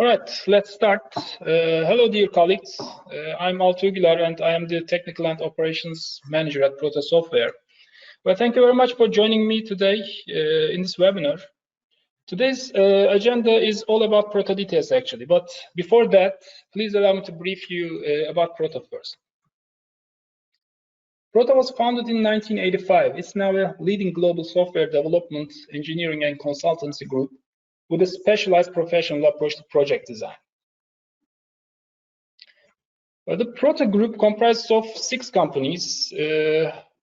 All right, let's start. Hello, dear colleagues. I'm Altug and I am the Technical and Operations Manager at Prota Software. Well, thank you very much for joining me today in this webinar. Today's agenda is all about ProtaDetails, actually. But before that, please allow me to brief you about Prota first. Prota was founded in 1985. It's now a leading global software development, engineering, and consultancy group with a specialized professional approach to project design. The Prota Group comprises of 6 companies.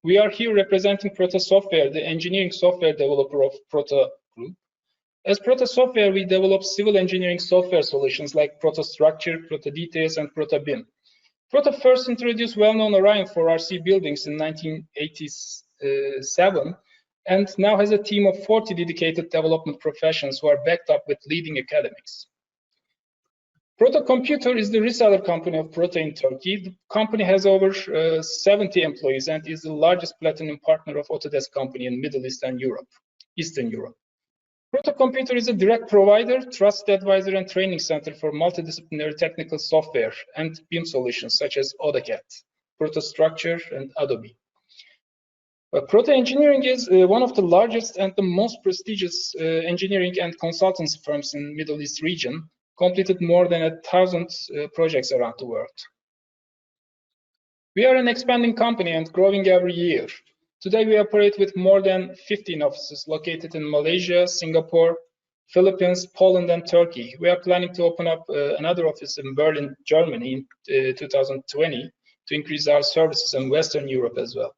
We are here representing Prota Software, the engineering software developer of Prota Group. As Prota Software, we develop civil engineering software solutions like ProtaStructure, ProtaDetails, and ProtaBIM. Prota first introduced well-known Orion for RC buildings in 1987, and now has a team of 40 dedicated development professionals who are backed up with leading academics. Prota Computer is the reseller company of Prota in Turkey. The company has over 70 employees and is the largest platinum partner of Autodesk company in Middle East and Eastern Europe. Prota Computer is a direct provider, trusted advisor, and training center for multidisciplinary technical software and BIM solutions such as AutoCAD, ProtaStructure, and Adobe. Prota Engineering is one of the largest and the most prestigious engineering and consultancy firms in the Middle East region, completed more than 1,000 projects around the world. We are an expanding company and growing every year. Today we operate with more than 15 offices located in Malaysia, Singapore, Philippines, Poland, and Turkey. We are planning to open up another office in Berlin, Germany in 2020 to increase our services in Western Europe as well.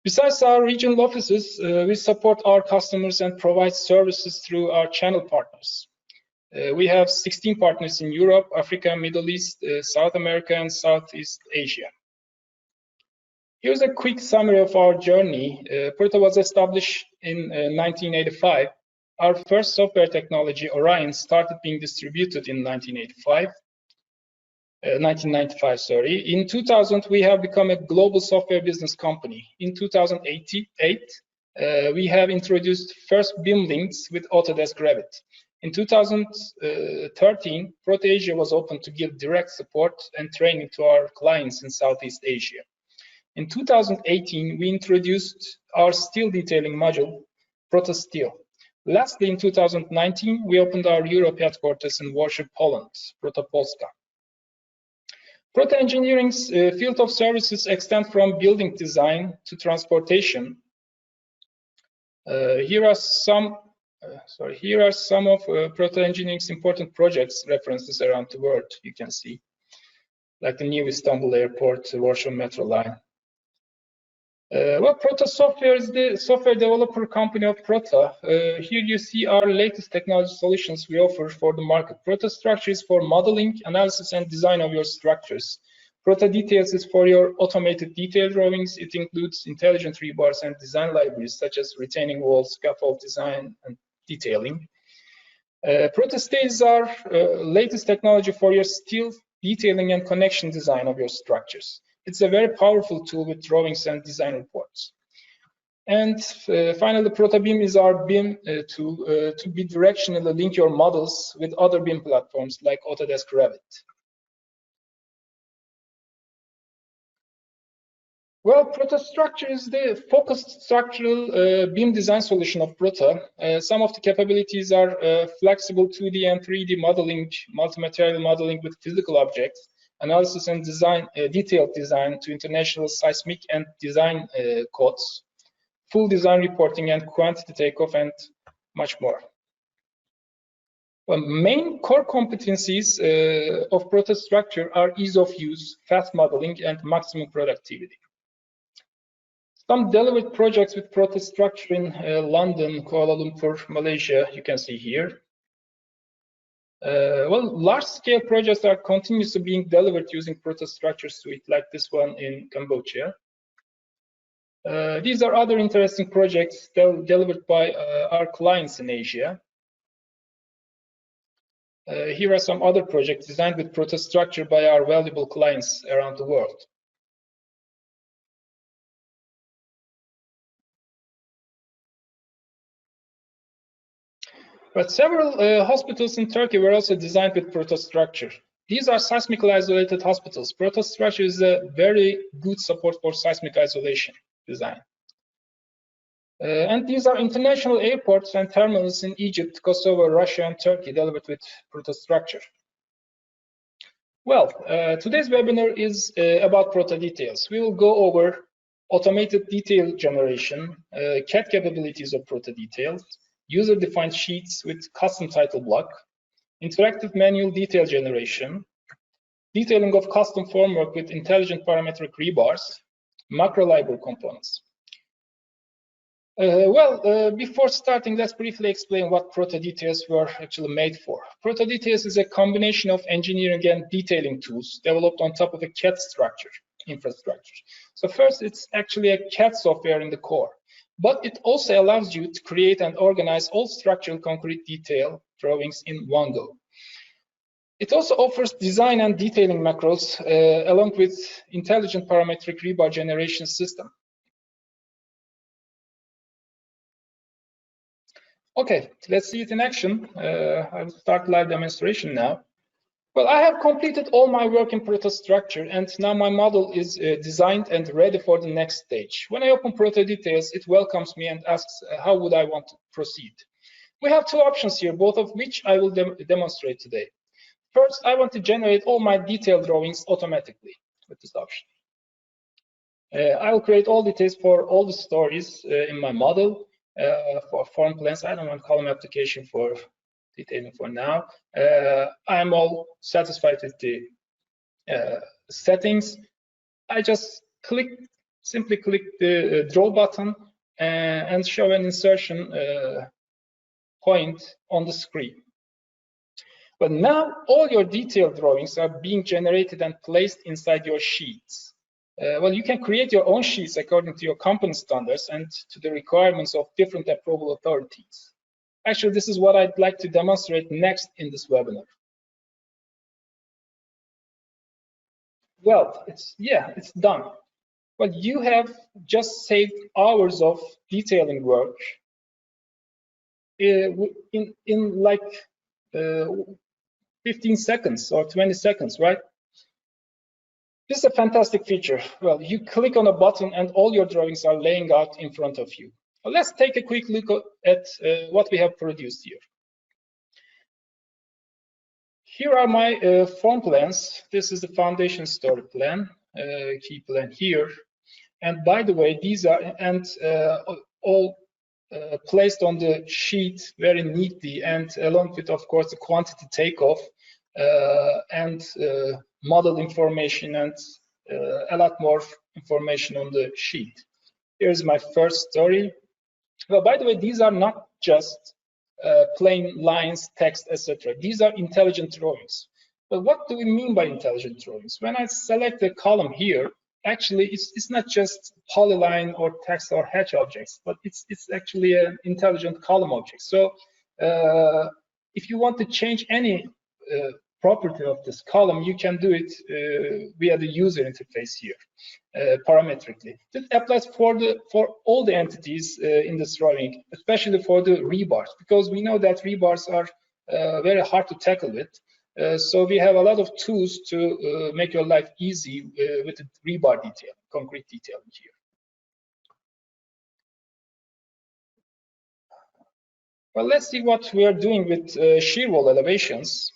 Besides our regional offices, we support our customers and provide services through our channel partners. We have 16 partners in Europe, Africa, Middle East, South America, and Southeast Asia. Here's a quick summary of our journey. Prota was established in 1985. Our first software technology, Orion, started being distributed in 1995. In 2000, we have become a global software business company. In 2008, we have introduced first BIM links with Autodesk Revit. In 2013, Prota Asia was open to give direct support and training to our clients in Southeast Asia. In 2018, we introduced our steel detailing module, Prota Steel. Lastly, in 2019, we opened our Europe headquarters in Warsaw, Poland, Prota Polska. Prota Engineering's field of services extend from building design to transportation. Here are some of Prota Engineering's important projects references around the world. You can see, like the new Istanbul Airport, the Warsaw Metro line. Well, Prota Software is the software developer company of Prota. Here you see our latest technology solutions we offer for the market. ProtaStructure is for modeling, analysis, and design of your structures. ProtaDetails is for your automated detail drawings. It includes intelligent rebars and design libraries such as retaining walls, scaffold design, and detailing. ProtaStay is our latest technology for your steel detailing and connection design of your structures. It's a very powerful tool with drawings and design reports. And finally, ProtaBIM is our BIM tool to bidirectionally link your models with other BIM platforms like Autodesk Revit. Well, ProtaStructure is the focused structural BIM design solution of Prota. Some of the capabilities are flexible 2D and 3D modeling, multi-material modeling with physical objects, analysis and design, detailed design to international seismic and design codes, full design reporting and quantity takeoff, and much more. Well, main core competencies of ProtaStructure are ease of use, fast modeling, and maximum productivity. Some delivered projects with ProtaStructure in London, Kuala Lumpur, Malaysia, you can see here. Well, large-scale projects are continuously being delivered using ProtaStructure suite, like this one in Cambodia. These are other interesting projects delivered by our clients in Asia. Here are some other projects designed with ProtaStructure by our valuable clients around the world. But several hospitals in Turkey were also designed with ProtaStructure. These are seismically isolated hospitals. ProtaStructure is a very good support for seismic isolation design. And these are international airports and terminals in Egypt, Kosovo, Russia, and Turkey delivered with ProtaStructure. Well, today's webinar is about ProtaDetails. We will go over automated detail generation, CAD capabilities of ProtaDetails, user-defined sheets with custom Titleblock, interactive manual detail generation, detailing of custom formwork with intelligent parametric rebars, macro library components. Before starting, let's briefly explain what ProtaDetails were actually made for. ProtaDetails is a combination of engineering and detailing tools developed on top of a CAD infrastructure. So first, it's actually a CAD software in the core, but it also allows you to create and organize all structural concrete detail drawings in one go. It also offers design and detailing macros along with intelligent parametric rebar generation system. Okay, let's see it in action. I'll start live demonstration now. Well, I have completed all my work in ProtaStructure, and now my model is designed and ready for the next stage. When I open ProtaDetails, it welcomes me and asks how would I want to proceed. We have two options here, both of which I will demonstrate today. First, I want to generate all my detailed drawings automatically with this option. I will create all details for all the stories in my model. For form plans, I don't want column application for detailing for now. I'm all satisfied with the settings. I just simply click the draw button and show an insertion point on the screen. But now all your detailed drawings are being generated and placed inside your sheets. Well, you can create your own sheets according to your company standards and to the requirements of different approval authorities. Actually, this is what I'd like to demonstrate next in this webinar. Well, it's done. Well, you have just saved hours of detailing work in like 15 seconds or 20 seconds, right? This is a fantastic feature. Well, you click on a button and all your drawings are laying out in front of you. Well, let's take a quick look at what we have produced here. Here are my form plans. This is the foundation story plan, key plan here. And by the way, these are all placed on the sheet very neatly, and along with, of course, the quantity takeoff and model information and a lot more information on the sheet. Here's my first story. Well, by the way, these are not just plain lines, text, etc. These are intelligent drawings. But what do we mean by intelligent drawings? When I select the column here, actually it's not just polyline or text or hatch objects, but it's actually an intelligent column object. So if you want to change any property of this column, you can do it via the user interface here, parametrically. This applies for all the entities in this drawing, especially for the rebars, because we know that rebars are very hard to tackle with. So we have a lot of tools to make your life easy with the rebar detail, concrete detailing here. Well, let's see what we are doing with shear wall elevations.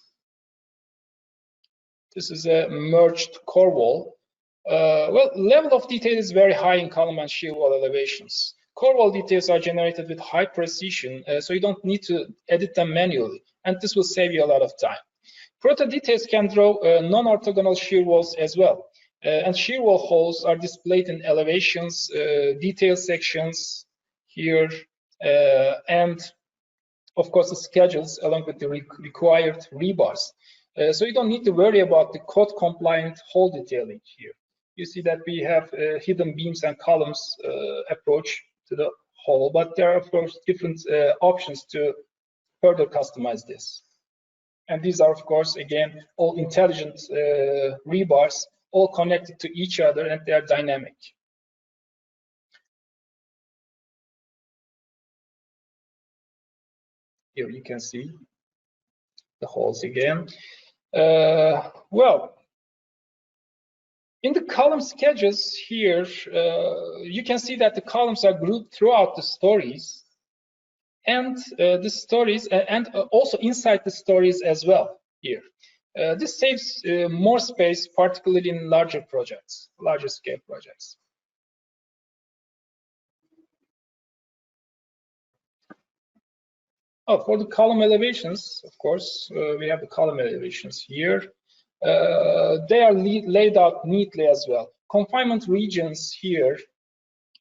This is a merged core wall. Well, level of detail is very high in column and shear wall elevations. Core wall details are generated with high precision, so you don't need to edit them manually, and this will save you a lot of time. ProtaDetails can draw non-orthogonal shear walls as well, and shear wall holes are displayed in elevations, detail sections here, and of course the schedules along with the required rebars. So you don't need to worry about the code compliant hole detailing here. You see that we have hidden beams and columns approach to the hole, but there are of course different options to further customize this. And these are of course again all intelligent rebars, all connected to each other, and they are dynamic. Here you can see the holes again. Well, in the column sketches here, you can see that the columns are grouped throughout the stories, and the stories, and also inside the stories as well here. This saves more space, particularly in larger projects, larger scale projects. Oh, for the column elevations, of course, we have the column elevations here. They are laid out neatly as well. Confinement regions here,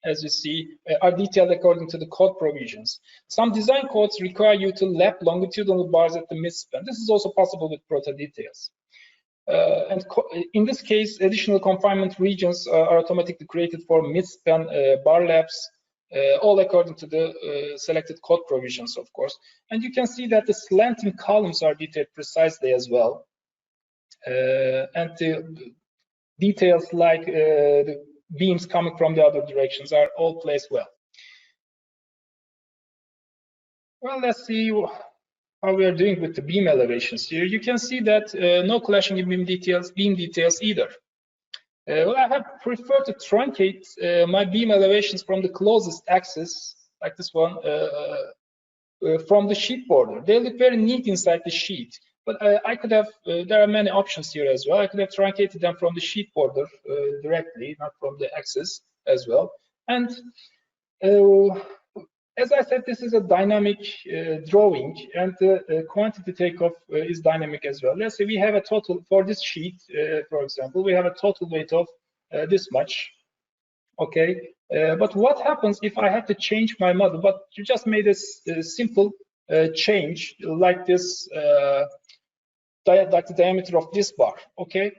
as you see, are detailed according to the code provisions. Some design codes require you to lap longitudinal bars at the midspan. This is also possible with ProtaDetails. And in this case, additional confinement regions are automatically created for midspan bar laps, all according to the selected code provisions, of course. And you can see that the slanting columns are detailed precisely as well. And the details like the beams coming from the other directions are all placed well. Well, let's see how we are doing with the beam elevations here. You can see that no clashing in beam details either. Well, I have preferred to truncate my beam elevations from the closest axis, like this one, from the sheet border. They look very neat inside the sheet, but I could have, there are many options here as well. I could have truncated them from the sheet border directly, not from the axis as well. And as I said, this is a dynamic drawing, and the quantity takeoff is dynamic as well. Let's say we have a total for this sheet, for example, we have a total weight of this much. Okay, but what happens if I have to change my model? But you just made a simple change like this, like the diameter of this bar. Okay,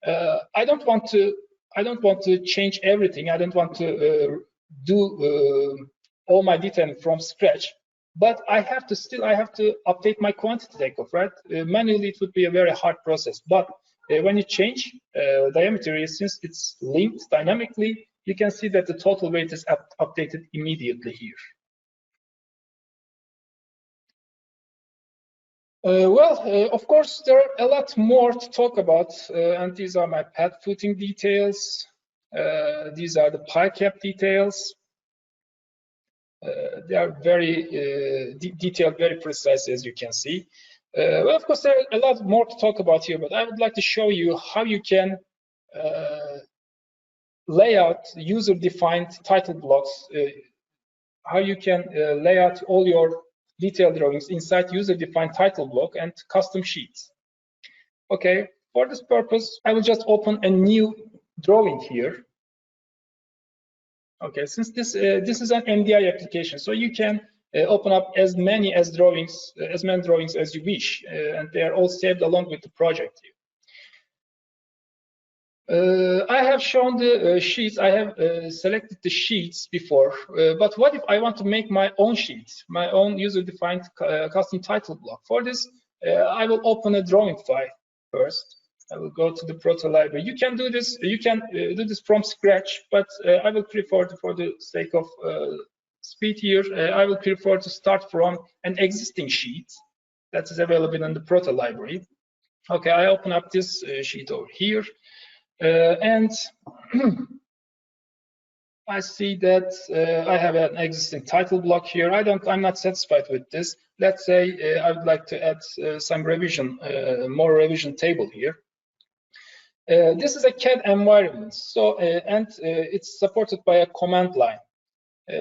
I don't want to change everything. I don't want to do all my detailing from scratch, but I have to update my quantity takeoff, right? Manually, it would be a very hard process. But when you change diameter, since it's linked dynamically, you can see that the total weight is updated immediately here. Of course, there are a lot more to talk about, and these are my pad footing details. These are the pie cap details. They are very detailed, very precise, as you can see. Well, of course, there are a lot more to talk about here, but I would like to show you how you can lay out user-defined title blocks, how you can lay out all your detailed drawings inside user-defined title block and custom sheets. Okay, for this purpose, I will just open a new drawing here. Okay, since this is an MDI application, so you can open up as many drawings as you wish, and they are all saved along with the project here. I have shown the sheets. I have selected the sheets before, but what if I want to make my own sheets, my own user-defined custom title block? For this, I will open a drawing file first. I will go to the Prota library. You can do this. You can do this from scratch, but I will prefer, for the sake of speed here, I will prefer to start from an existing sheet that is available in the Prota library. Okay, I open up this sheet over here, and I see that I have an existing title block here. I'm not satisfied with this. Let's say I would like to add some revision, more revision table here. This is a CAD environment, so it's supported by a command line.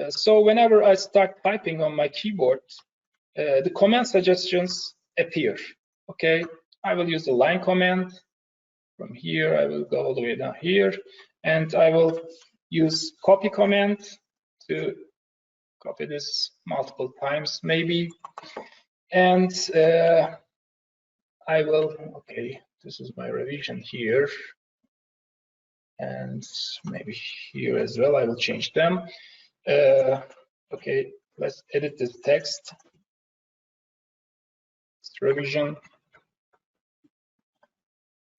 So whenever I start typing on my keyboard, the command suggestions appear. Okay, I will use the line command. From here, I will go all the way down here, and I will use copy command to copy this multiple times, maybe. And I will, okay, this is my revision here, and maybe here as well. I will change them. Okay, let's edit this text. It's revision.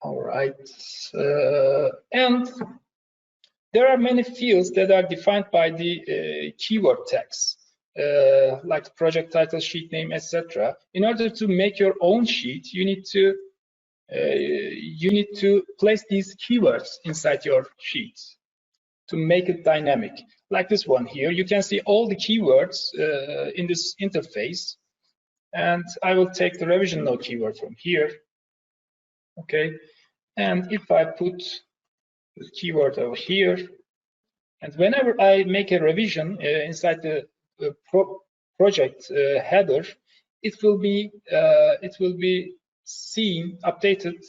All right, and there are many fields that are defined by the keyword tags. like the project title, sheet name, etc. In order to make your own sheet, you need to place these keywords inside your sheet to make it dynamic. Like this one here, you can see all the keywords in this interface. And I will take the revision node keyword from here. Okay, and if I put the keyword over here, and whenever I make a revision inside the project header, it will be seen, updated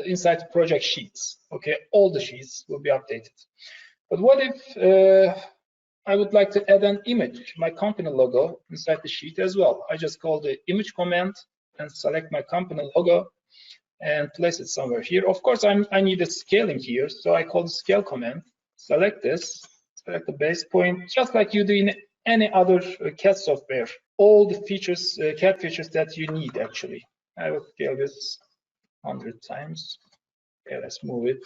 inside the project sheets. Okay, all the sheets will be updated. But what if I would like to add an image, my company logo, inside the sheet as well? I just call the image command and select my company logo and place it somewhere here. Of course, I need a scaling here, so I call the scale command. Select this, select the base point, just like you do in any other CAD software. All the features, CAD features that you need actually. I will scale this 100 times. Okay, let's move it.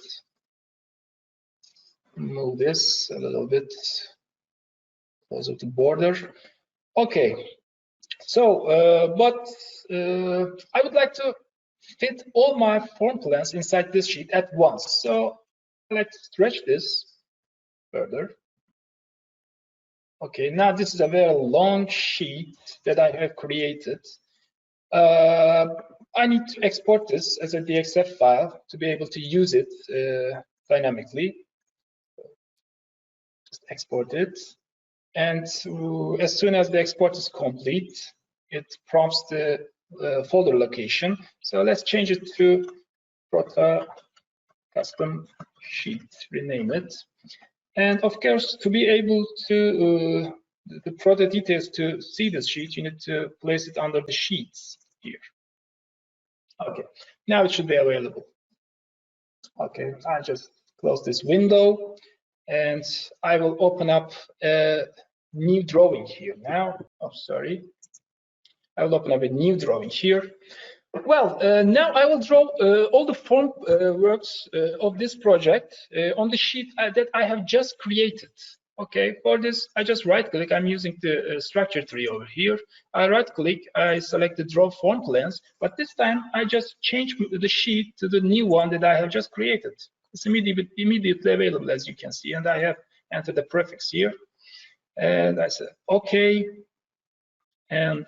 Move this a little bit closer to border. Okay, so I would like to fit all my form plans inside this sheet at once. So let's stretch this further. Okay, now this is a very long sheet that I have created. I need to export this as a DXF file to be able to use it dynamically. Just export it. And as soon as the export is complete, it prompts the folder location. So let's change it to Prota custom sheet, rename it. And of course, to be able to the ProtaDetails to see this sheet, you need to place it under the sheets here. Okay, now it should be available. Okay, I just close this window and I will open up a new drawing here now. Oh, sorry. I will open up a new drawing here. Well, now I will draw all the form works of this project on the sheet that I have just created. Okay, for this, I just right-click. I'm using the structure tree over here. I right-click, I select the draw form plans, but this time I just change the sheet to the new one that I have just created. It's immediately available, as you can see, and I have entered the prefix here. And I said, okay, and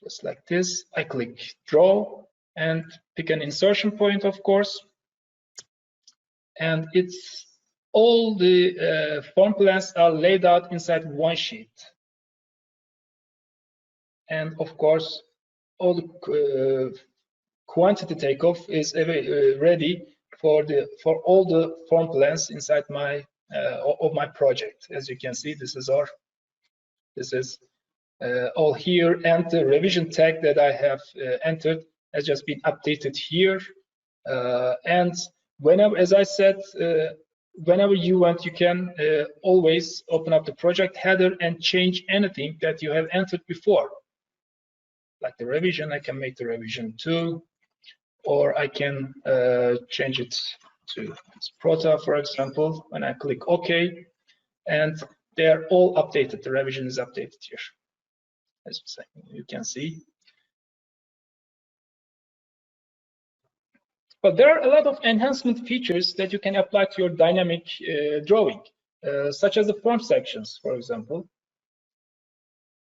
just like this, I click draw and pick an insertion point, of course. And it's all the form plans are laid out inside one sheet. And of course, all the quantity takeoff is ready for all the form plans inside my of my project. As you can see, this is all here, and the revision tag that I have entered has just been updated here. And whenever, as I said, whenever you want, you can always open up the project header and change anything that you have entered before. Like the revision, I can make the revision 2, or I can change it to Prota, for example, when I click OK, and they're all updated. The revision is updated here, as you can see. But there are a lot of enhancement features that you can apply to your dynamic drawing, such as the form sections, for example.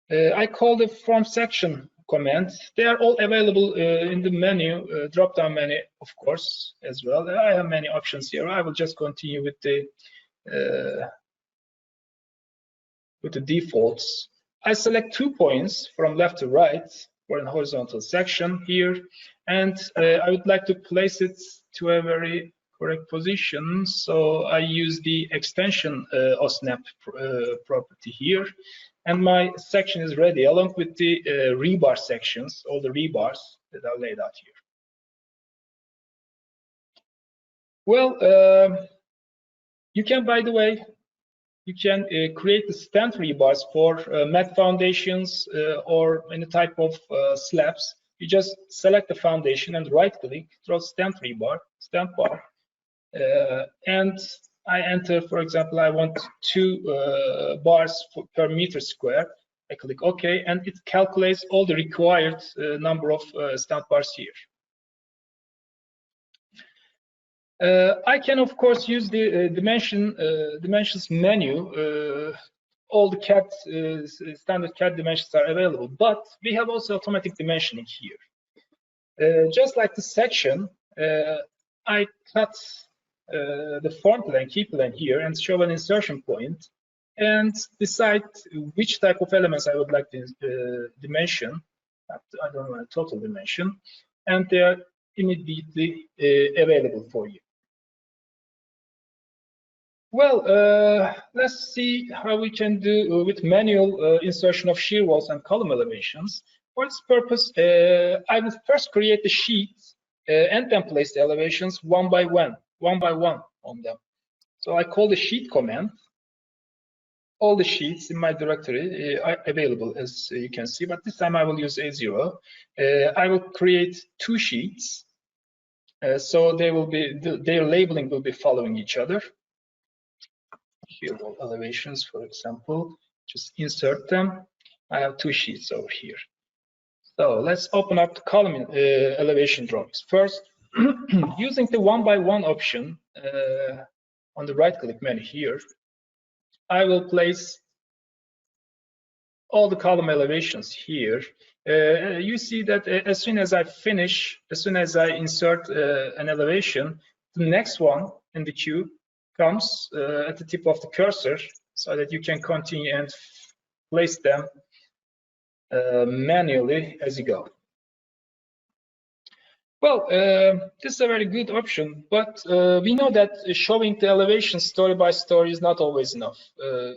I call the form section command. They are all available in the menu, drop-down menu, of course, as well. I have many options here. I will just continue with the defaults. I select 2 points from left to right for an horizontal section here, and I would like to place it to a very correct position. So I use the extension OSNAP property here, and my section is ready along with the rebar sections, all the rebars that are laid out here. Well, you can, by the way, you can create the stand rebars for mat foundations or any type of slabs. You just select the foundation and right-click, draw stand rebar, stand bar, and I enter, for example, I want 2 bars per meter square. I click OK, and it calculates all the required number of stamp bars here. I can, of course, use the dimensions menu. All the CAD standard CAD dimensions are available, but we have also automatic dimensioning here. Just like the section, I cut the form plane, key plane here, and show an insertion point, and decide which type of elements I would like to dimension. I don't want a total dimension, and they are immediately available for you. Well, let's see how we can do with manual insertion of shear walls and column elevations. For this purpose, I will first create the sheets and then place the elevations one by one on them. So I call the sheet command. All the sheets in my directory are available, as you can see, but this time I will use A0. I will create 2 sheets, so they will be their labeling will be following each other. Here, elevations, for example, just insert them. I have 2 sheets over here. So let's open up the column elevation drawings. First, using the 1 by 1 option on the right-click menu here, I will place all the column elevations here. You see that as soon as I insert an elevation, the next one in the queue comes at the tip of the cursor, so that you can continue and place them manually as you go. Well, this is a very good option, but we know that showing the elevation story by story is not always enough.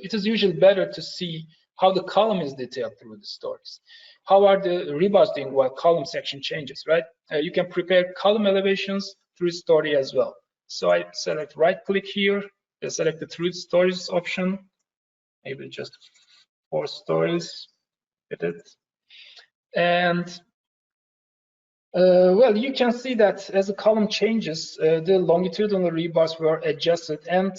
It is usually better to see how the column is detailed through the stories. How are the rebars doing while column section changes, right? You can prepare column elevations through story as well. So I select right-click here, I select the through stories option, maybe just 4 stories, get it. And well, you can see that as the column changes, the longitudinal rebars were adjusted, and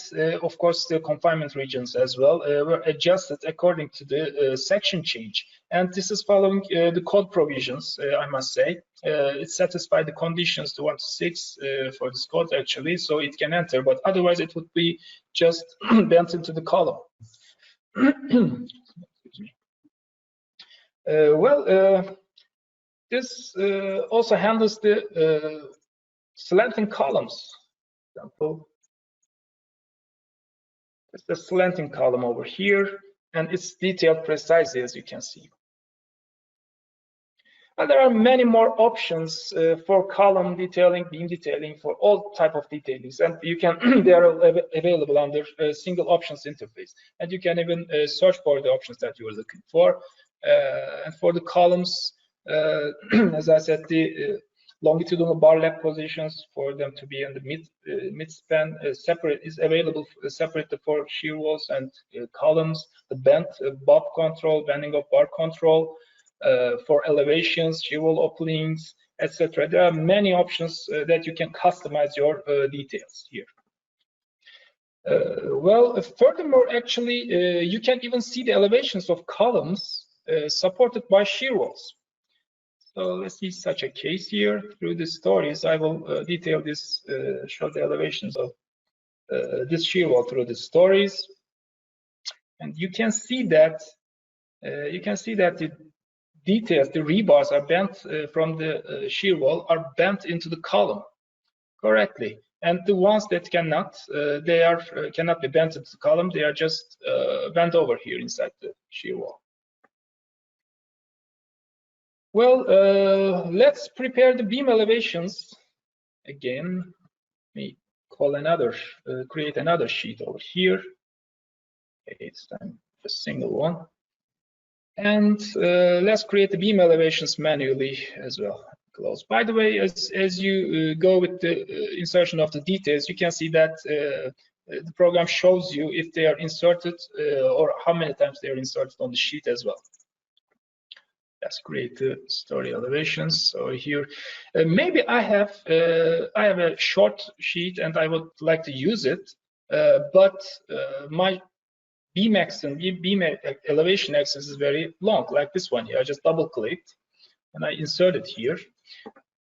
of course the confinement regions as well were adjusted according to the section change. And this is following the code provisions, I must say. It satisfied the conditions to 1 to 6 for this code actually, so it can enter, but otherwise it would be just bent into the column. Excuse me. This also handles the slanting columns. For example, it's the slanting column over here, and it's detailed precisely, as you can see. And there are many more options for column detailing, beam detailing, for all type of detailings, and you can they are available under a single options interface. And you can even search for the options that you are looking for. And for the columns, as I said, the longitudinal bar lap positions, for them to be in the mid span separate is available separated for shear walls and columns. The bend bob control, bending of bar control, for elevations, shear wall openings, etc. There are many options that you can customize your details here. Well, furthermore, actually, you can even see the elevations of columns supported by shear walls. So let's see such a case here. Through the stories, I will detail this, show the elevations of this shear wall through the stories, and you can see that the details, the rebars are bent from the shear wall are bent into the column correctly, and the ones that cannot, cannot be bent into the column. They are just bent over here inside the shear wall. Well, let's prepare the beam elevations. Again, let me call another, create another sheet over here. Okay, it's time for a single one. And let's create the beam elevations manually as well. Close. By the way, as you go with the insertion of the details, you can see that the program shows you if they are inserted or how many times they are inserted on the sheet as well. Let's create the story elevations. So here, maybe I have a short sheet and I would like to use it. but my beam axis and beam elevation axis is very long, like this one here. I just double clicked and I insert it here,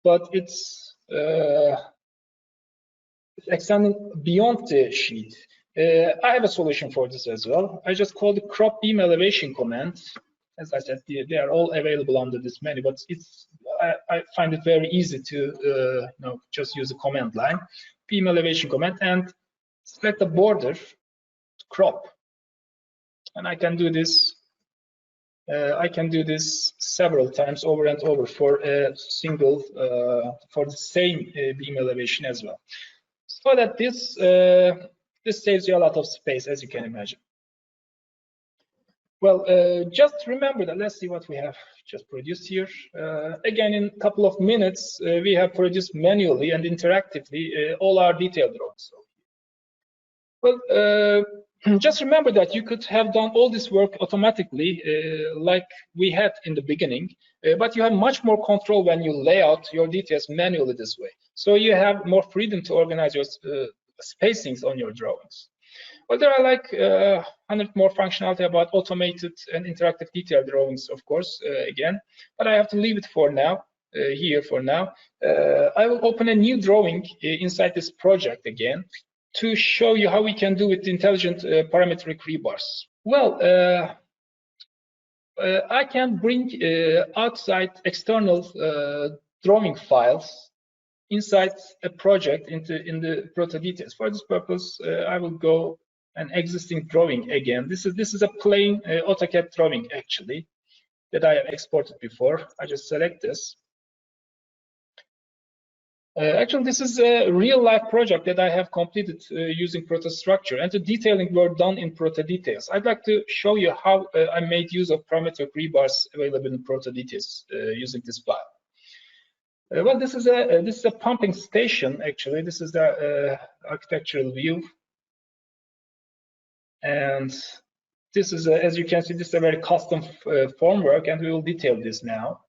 but it's extending beyond the sheet. I have a solution for this as well. I just call the crop beam elevation command. As I said, they are all available under this menu, but I find it very easy to just use the command line, beam elevation command, and select the border, crop, and I can do this. I can do this several times over and over for a single, for the same beam elevation as well. So that this saves you a lot of space, as you can imagine. Well, just remember that. Let's see what we have just produced here. Again, in a couple of minutes, we have produced manually and interactively all our detailed drawings. Well, just remember that you could have done all this work automatically, like we had in the beginning, but you have much more control when you lay out your details manually this way. So you have more freedom to organize your spacings on your drawings. Well, there are like 100 more functionality about automated and interactive detail drawings, of course, again, but I have to leave it for now, here for now. I will open a new drawing inside this project again to show you how we can do with intelligent parametric rebars. Well, I can bring outside external drawing files inside a project in the ProtaDetails. For this purpose, I will go an existing drawing again. This is a plain AutoCAD drawing actually that I have exported before. I just select this. Actually, this is a real-life project that I have completed using ProtaStructure, and the detailing were done in ProtaDetails. I'd like to show you how I made use of parametric rebars available in ProtaDetails using this file. Well, this is a pumping station. Actually, this is the architectural view, and this is, as you can see, this is a very custom formwork, and we will detail this now.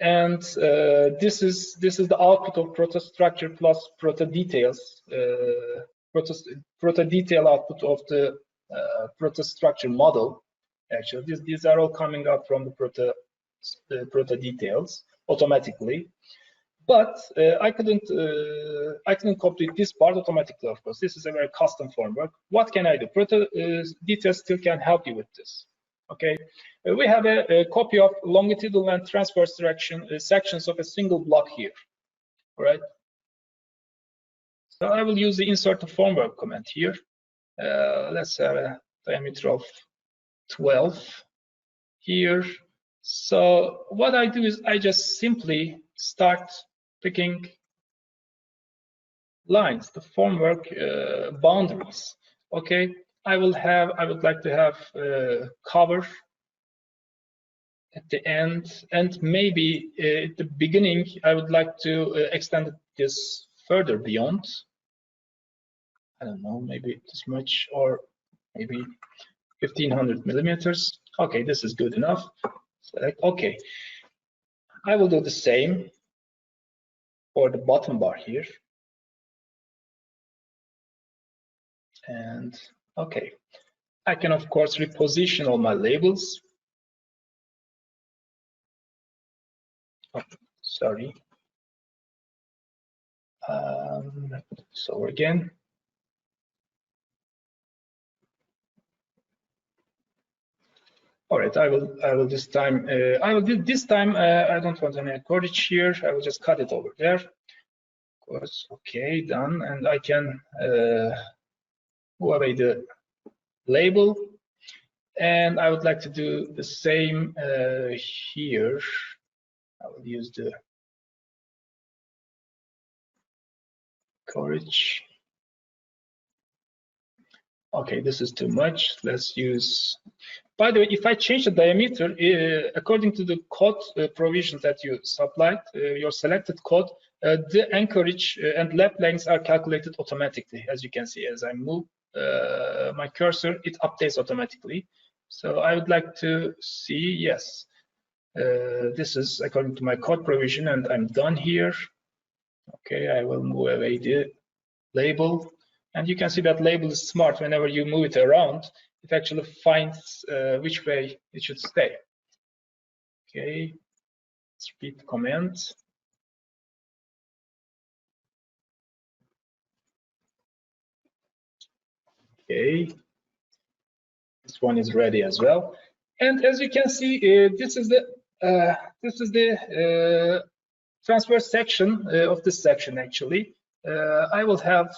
And this is the output of ProtaStructure plus ProtaDetails, ProtaDetail output of the ProtaStructure model. Actually, these are all coming out from the ProtaDetails automatically. But I couldn't complete this part automatically. Of course, this is a very custom formwork. What can I do? ProtaDetails still can help you with this. Okay, we have a copy of longitudinal and transverse direction sections of a single block here. All right. So I will use the insert to formwork command here. Let's have a diameter of 12 here. So what I do is I just simply start picking lines, the formwork boundaries. Okay. I would like to have cover at the end, and maybe at the beginning I would like to extend this further beyond. I don't know, maybe this much, or maybe 1500 millimeters. Okay, this is good enough. Select OK. I will do the same for the bottom bar here. And okay, I can of course reposition all my labels. Oh, sorry. So again. All right, I will this time. I will do this time. I don't want any cordage here. I will just cut it over there. Of course. Okay, done. And I can move away the label, and I would like to do the same here. I will use the courage. Okay, this is too much. Let's use. By the way, if I change the diameter, according to the code provisions that you supplied, your selected code, the anchorage and lap lengths are calculated automatically. As you can see, as I move my cursor, it updates automatically. So I would like to see, yes, this is according to my code provision, and I'm done here. Okay, I will move away the label, and you can see that label is smart. Whenever you move it around, it actually finds which way it should stay. Okay, let's repeat the command. Okay, this one is ready as well. And as you can see, this is the transverse section of this section. Actually, I will have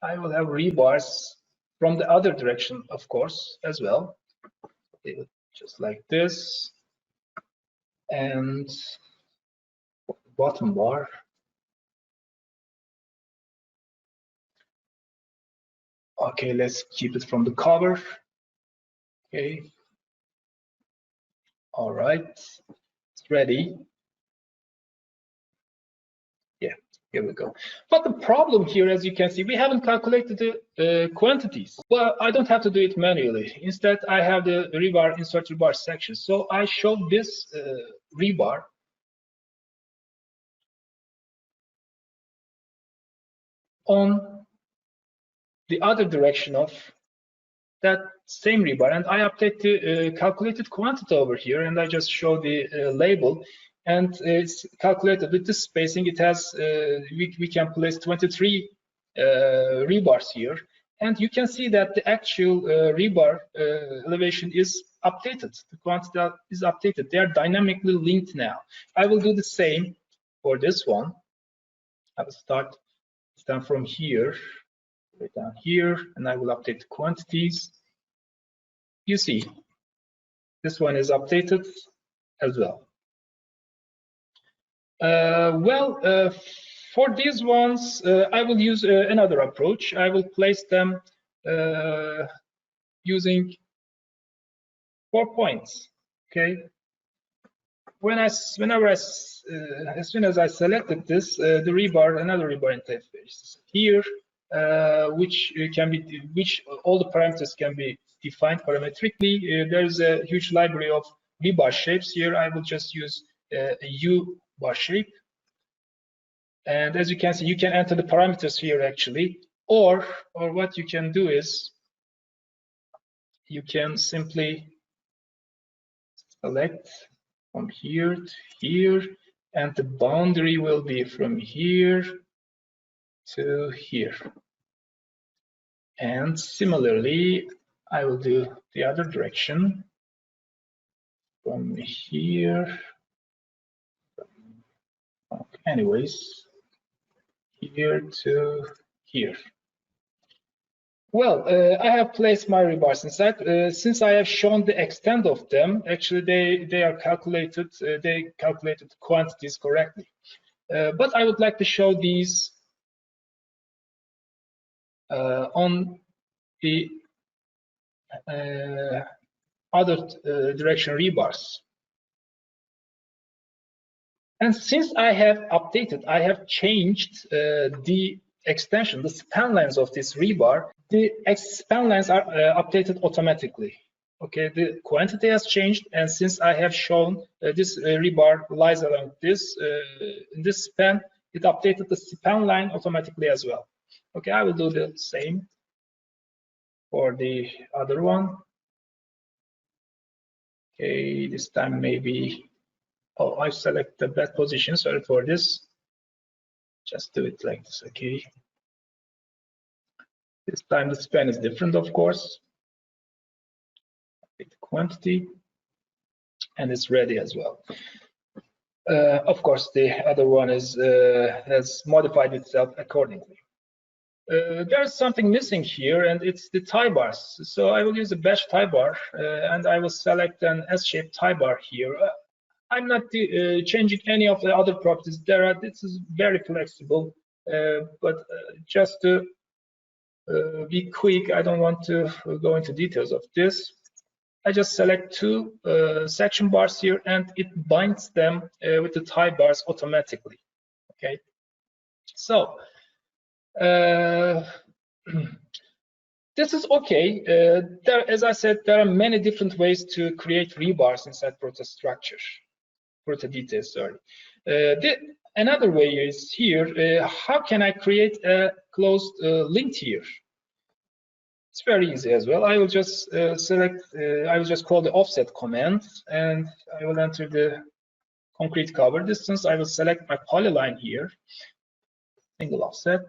rebars from the other direction, of course, as well. Just like this, and bottom bar. Okay, let's keep it from the cover. Okay. All right, it's ready. Yeah, here we go. But the problem here, as you can see, we haven't calculated the quantities. Well, I don't have to do it manually. Instead, I have the rebar insert rebar section. So I show this rebar on the other direction of that same rebar, and I update the calculated quantity over here, and I just show the label, and it's calculated with this spacing. It has we can place 23 rebars here, and you can see that the actual rebar elevation is updated. The quantity is updated. They are dynamically linked now. I will do the same for this one. I will start from here, right down here, and I will update the quantities. You see, this one is updated as well. For these ones, I will use another approach. I will place them using 4 points. Okay. As soon as I selected this, the rebar, another rebar interface here, which all the parameters can be defined parametrically. There's a huge library of rebar shapes here. I will just use a U bar shape, and as you can see, you can enter the parameters here actually, or what you can do is you can simply select from here to here, and the boundary will be from here to here. And similarly, I will do the other direction from here. Okay, anyways, here to here. Well, I have placed my rebars inside. Since I have shown the extent of them, actually they are calculated. They calculated the quantities correctly. But I would like to show these on the other direction rebars. And since I have updated, I have changed the extension, the span lengths of this rebar. The span lengths are updated automatically. Okay, the quantity has changed, and since I have shown this rebar lies along this in this span, it updated the span line automatically as well. Okay, I will do the same for the other one. Okay, this time maybe, oh, I select the bad position, sorry for this. Just do it like this, okay. This time the span is different, of course. Pick the quantity, and it's ready as well. Of course, the other one is has modified itself accordingly. There's something missing here, and it's the tie bars. So I will use a batch tie bar, and I will select an S-shaped tie bar here. I'm not changing any of the other properties. This is very flexible, but just to be quick, I don't want to go into details of this. I just select two section bars here, and it binds them with the tie bars automatically. Okay, so this is okay. As I said, there are many different ways to create rebars inside ProtaStructure. ProtaDetails, sorry. Another way is here, how can I create a closed link here? It's very easy as well. I will just I will just call the offset command, and I will enter the concrete cover distance. I will select my polyline here, single offset,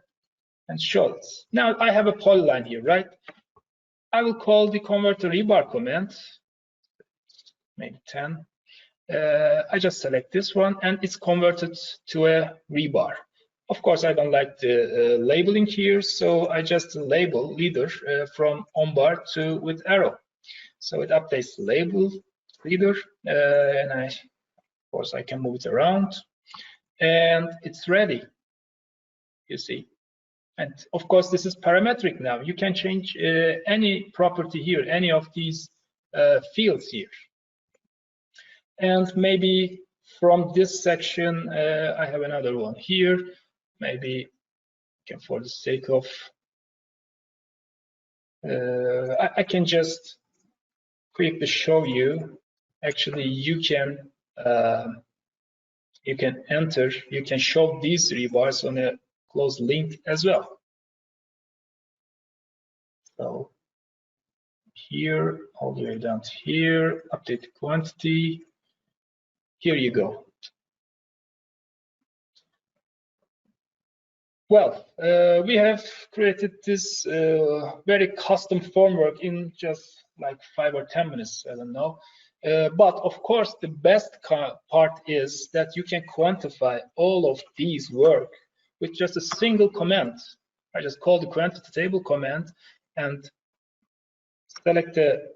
and show it. Now I have a polyline here, right? I will call the converter rebar command, maybe 10. I just select this one, and it's converted to a rebar. Of course, I don't like the labeling here, so I just label leader from on bar to with arrow. So it updates the label leader, and of course I can move it around, and it's ready. You see, and of course this is parametric now. You can change any property here, any of these fields here. And maybe from this section, I have another one here. Maybe for the sake of, I can just quickly show you. Actually, you can enter, you can show these rebars on a closed link as well. So here, all the way down to here, update the quantity. Here you go. Well, we have created this very custom formwork in just like 5 or 10 minutes, I don't know. But of course, the best part is that you can quantify all of these work with just a single command. I just call the quantity table command and select the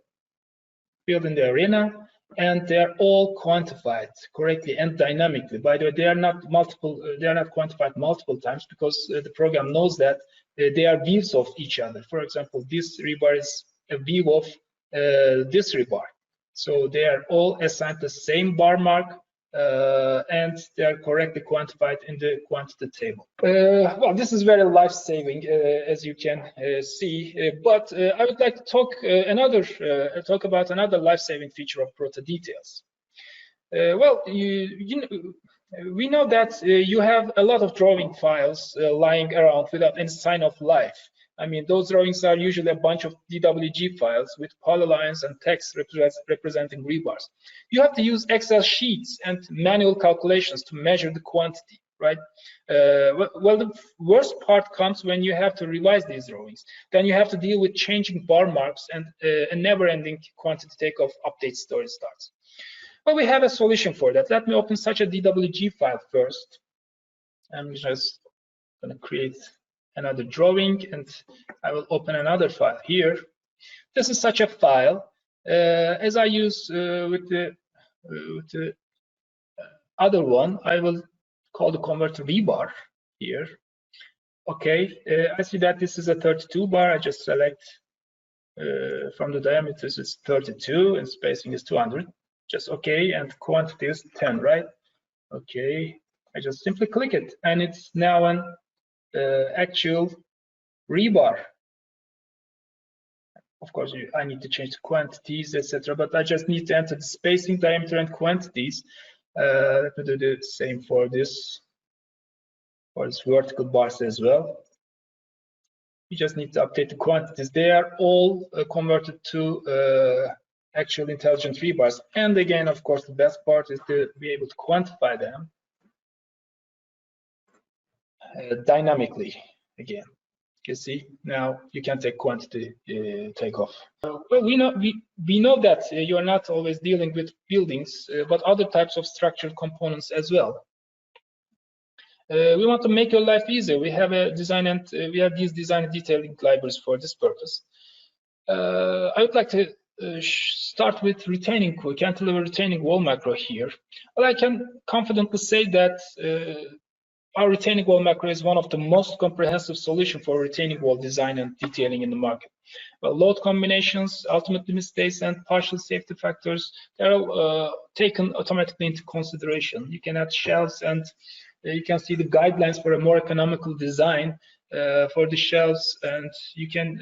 field in the arena, and they're all quantified correctly and dynamically. By the way, they are not quantified multiple times, because the program knows that they are views of each other. For example, this rebar is a view of this rebar, so they are all assigned the same bar mark, and they are correctly quantified in the quantity table. Well, this is very life-saving, as you can see. But I would like to talk about another life-saving feature of ProtaDetails. Well, we know that you have a lot of drawing files lying around without any sign of life. I mean, those drawings are usually a bunch of DWG files with polylines and text representing rebars. You have to use Excel sheets and manual calculations to measure the quantity, right? Well, the worst part comes when you have to revise these drawings. Then you have to deal with changing bar marks, and a never-ending quantity takeoff update story starts. Well, we have a solution for that. Let me open such a DWG file first. I'm just going to create another drawing, and I will open another file here. This is such a file. As I use with the other one, I will call the converter rebar here. Okay, I see that this is a 32 bar. I just select from the diameters it's 32 and spacing is 200. Just okay, and quantity is 10, right? Okay, I just simply click it, and it's now an actual rebar. Of course, I need to change the quantities, etc. But I just need to enter the spacing, diameter, and quantities. Let me do the same for this vertical bars as well. You just need to update the quantities. They are all converted to actual intelligent rebars. And again, of course, the best part is to be able to quantify them dynamically. Again, you see, now you can take quantity takeoff. Well, we know that you are not always dealing with buildings, but other types of structural components as well. We want to make your life easier. We have a design, and we have these design and detailing libraries for this purpose. I would like to start with cantilever retaining wall macro here. Well, I can confidently say that our retaining wall macro is one of the most comprehensive solutions for retaining wall design and detailing in the market. Well, load combinations, ultimate limit states, and partial safety factors, they're all taken automatically into consideration. You can add shelves, and you can see the guidelines for a more economical design for the shelves, and you can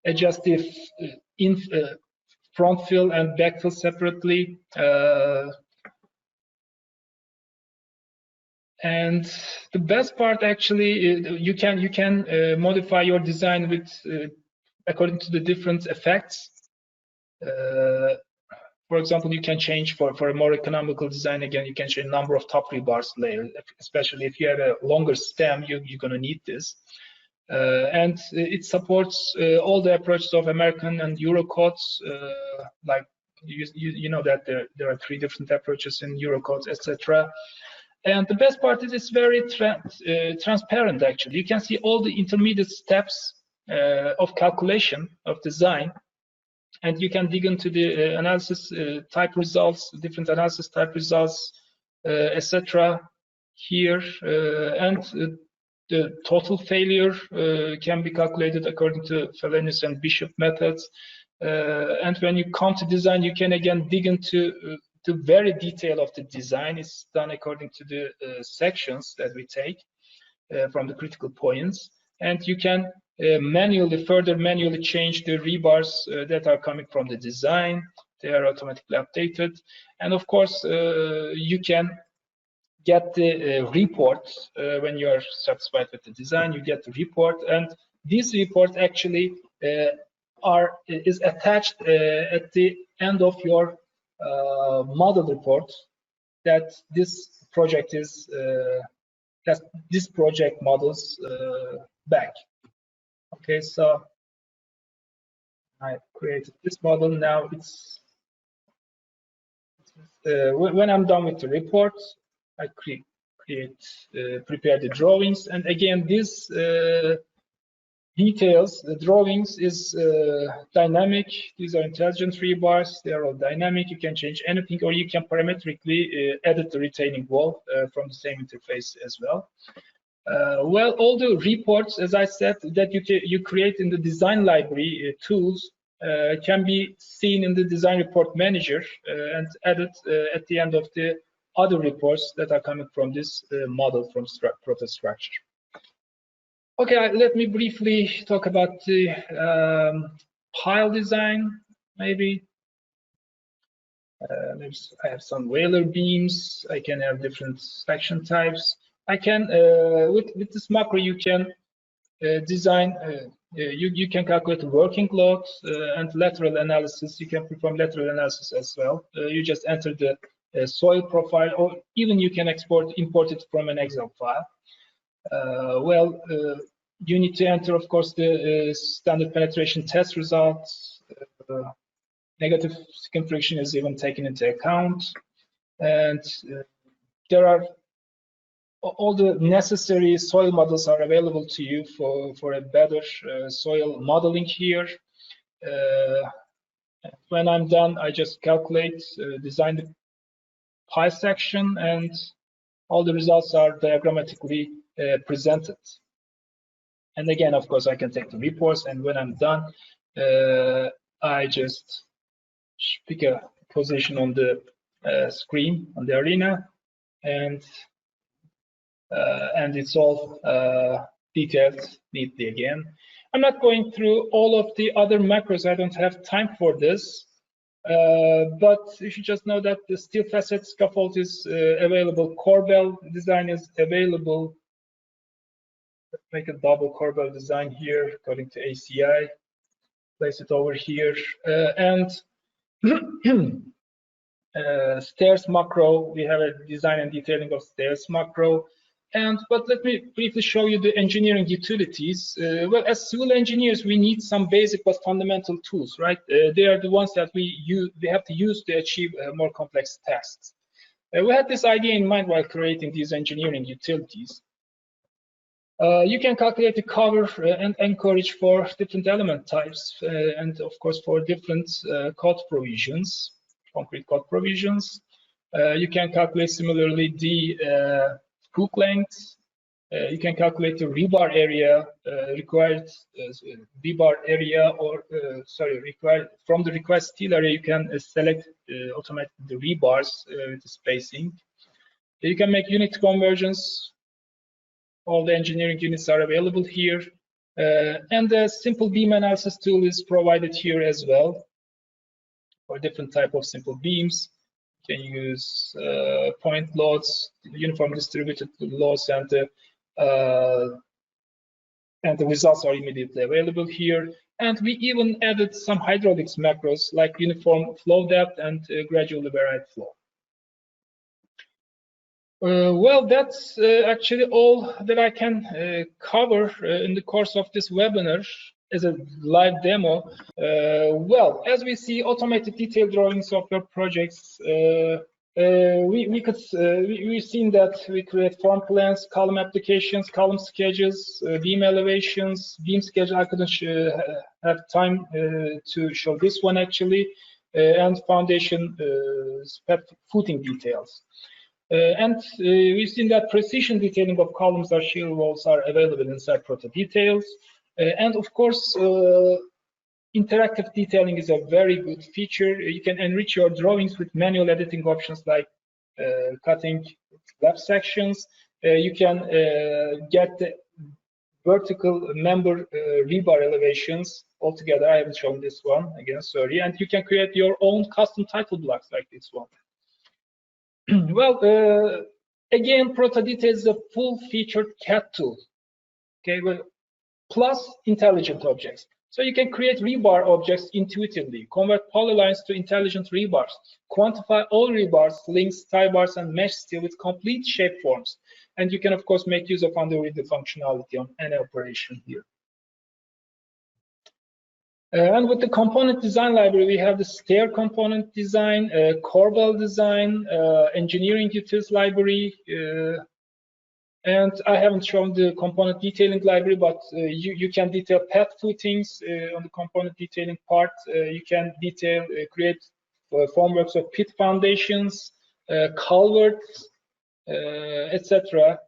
adjust the front fill and back fill separately. And the best part, actually, you can modify your design with according to the different effects. For example, you can change for a more economical design. Again, you can change number of top rebars layers, especially if you have a longer stem. You're going to need this. And it supports all the approaches of American and Euro codes. Like you know that there are 3 different approaches in Euro codes, etc. And the best part is it's very transparent. Actually, you can see all the intermediate steps of calculation of design. And you can dig into the analysis type results, different analysis type results, etc. here. And the total failure can be calculated according to Felenius and Bishop methods. And when you come to design, you can again dig into the very detail of the design. It's done according to the sections that we take from the critical points. And you can further manually change the rebars that are coming from the design. They are automatically updated. And of course, you can get the report when you are satisfied with the design. You get the report, and this report actually is attached at the end of your model report, that this project is that this project models back. Okay, so I created this model. Now it's when I'm done with the report, I prepare the drawings, and again this details, the drawings is dynamic. These are intelligent rebars. They are all dynamic. You can change anything, or you can parametrically edit the retaining wall from the same interface as well. Well, all the reports, as I said, that you create in the design library tools can be seen in the design report manager and added at the end of the other reports that are coming from this model from ProtaStructure. Okay, let me briefly talk about the pile design. Maybe I have some Whaler beams. I can have different section types. I can with this macro you can design. You can calculate the working load and lateral analysis. You can perform lateral analysis as well. You just enter the soil profile, or even you can import it from an Excel file. Well, you need to enter, of course, the standard penetration test results. Negative skin friction is even taken into account, and there are all the necessary soil models are available to you for a better soil modeling here. When I'm done, I just calculate, design the pie section, and all the results are diagrammatically presented. And again, of course, I can take the reports, and when I'm done, I just pick a position on the screen, on the arena, and it's all detailed neatly again. I'm not going through all of the other macros. I don't have time for this. But you should just know that the steel facet scaffold is available. Corbel design is available. Let's make a double corbel design here according to ACI. Place it over here. And stairs macro, we have a design and detailing of stairs macro. But let me briefly show you the engineering utilities. Well, as civil engineers, we need some basic but fundamental tools, right? They are the ones that we have to use to achieve more complex tasks. We had this idea in mind while creating these engineering utilities. You can calculate the cover and anchorage for different element types, and of course for different code provisions, concrete code provisions. You can calculate similarly the hook length. You can calculate the rebar area required, rebar area, or required from the required steel area. You can select automatically the rebars with the spacing. You can make unit conversions. All the engineering units are available here, and the simple beam analysis tool is provided here as well for different type of simple beams. You can use point loads, uniform distributed loads, and the results are immediately available here. And we even added some hydraulics macros like uniform flow depth and gradually varied flow. Well, that's actually all that I can cover in the course of this webinar as a live demo. Well, as we see automated detailed drawings of your projects, we've seen that we create form plans, column applications, column schedules, beam elevations, beam schedule. I couldn't have time to show this one actually, and foundation footing details. And we've seen that precision detailing of columns or shear walls are available inside ProtaDetails. And of course, interactive detailing is a very good feature. You can enrich your drawings with manual editing options like cutting left sections. You can get the vertical member rebar elevations altogether. I haven't shown this one again, sorry. And you can create your own custom title blocks like this one. Well, again, ProtaDetails is a full-featured CAD tool. Okay, well, plus intelligent objects. So you can create rebar objects intuitively, convert polylines to intelligent rebars, quantify all rebars, links, tie bars, and mesh steel with complete shape forms. And you can, of course, make use of under-reader functionality on any operation here. And with the component design library, we have the stair component design, corbel design, engineering utils library, and I haven't shown the component detailing library, but you can detail path footings on the component detailing part. You can detail, create formworks of pit foundations, culverts, etc.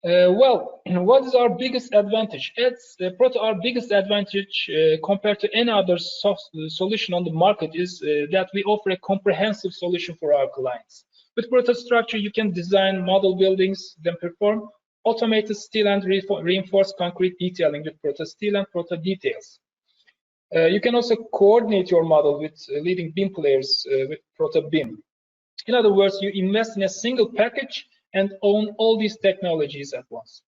Well, what is our biggest advantage? It's Prota, our biggest advantage compared to any other solution on the market is that we offer a comprehensive solution for our clients. With ProtaStructure, you can design model buildings, then perform automated steel and reinforced concrete detailing with ProtaSteel and ProtaDetails. You can also coordinate your model with leading BIM players with ProtaBIM. In other words, you invest in a single package and own all these technologies at once.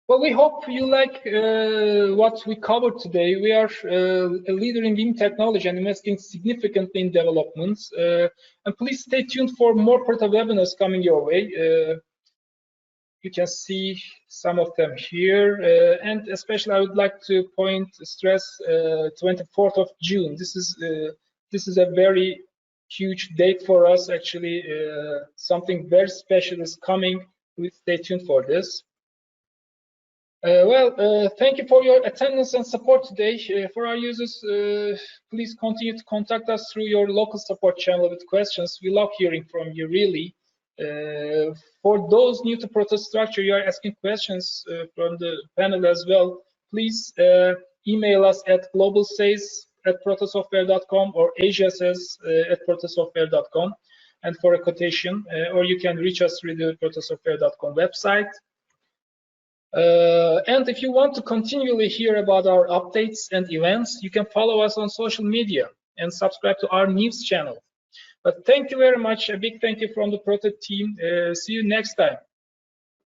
Well, we hope you like what we covered today. We are a leader in BIM technology and investing significantly in developments. And please stay tuned for more Prota webinars coming your way. You can see some of them here. And especially I would like to stress 24th of June. This is a very huge date for us. Actually, something very special is coming. Please stay tuned for this. Thank you for your attendance and support today. For our users, please continue to contact us through your local support channel with questions. We love hearing from you, really. For those new to ProtaStructure, you are asking questions from the panel as well. Please email us at globalsales@protasoftware.com or asiasales@protasoftware.com and for a quotation, or you can reach us through the protasoftware.com website. And if you want to continually hear about our updates and events, you can follow us on social media and subscribe to our news channel. But thank you very much. A big thank you from the Prota team. See you next time.